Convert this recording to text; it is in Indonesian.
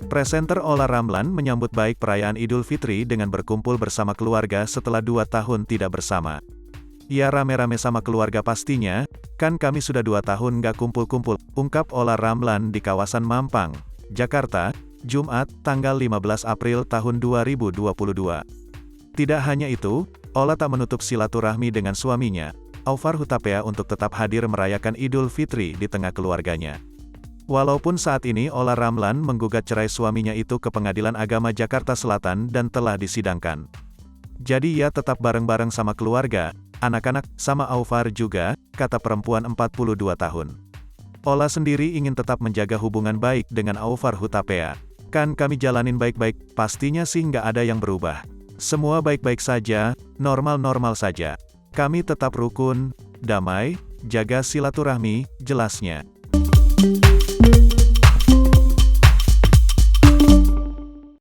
Presenter Olla Ramlan menyambut baik perayaan Idul Fitri dengan berkumpul bersama keluarga setelah 2 tahun tidak bersama. "Ya rame-rame sama keluarga pastinya, kan kami sudah 2 tahun nggak kumpul-kumpul," ungkap Olla Ramlan di kawasan Mampang, Jakarta, Jumat, tanggal 15 April tahun 2022. Tidak hanya itu, Olla tak menutup silaturahmi dengan suaminya, Aufar Hutapea, untuk tetap hadir merayakan Idul Fitri di tengah keluarganya. Walaupun saat ini Olla Ramlan menggugat cerai suaminya itu ke Pengadilan Agama Jakarta Selatan dan telah disidangkan. Jadi ia tetap bareng-bareng sama keluarga, anak-anak, sama Aufar juga, kata perempuan 42 tahun. Olla sendiri ingin tetap menjaga hubungan baik dengan Aufar Hutapea. "Kan kami jalanin baik-baik, pastinya sih nggak ada yang berubah. Semua baik-baik saja, normal-normal saja. Kami tetap rukun, damai, jaga silaturahmi," jelasnya.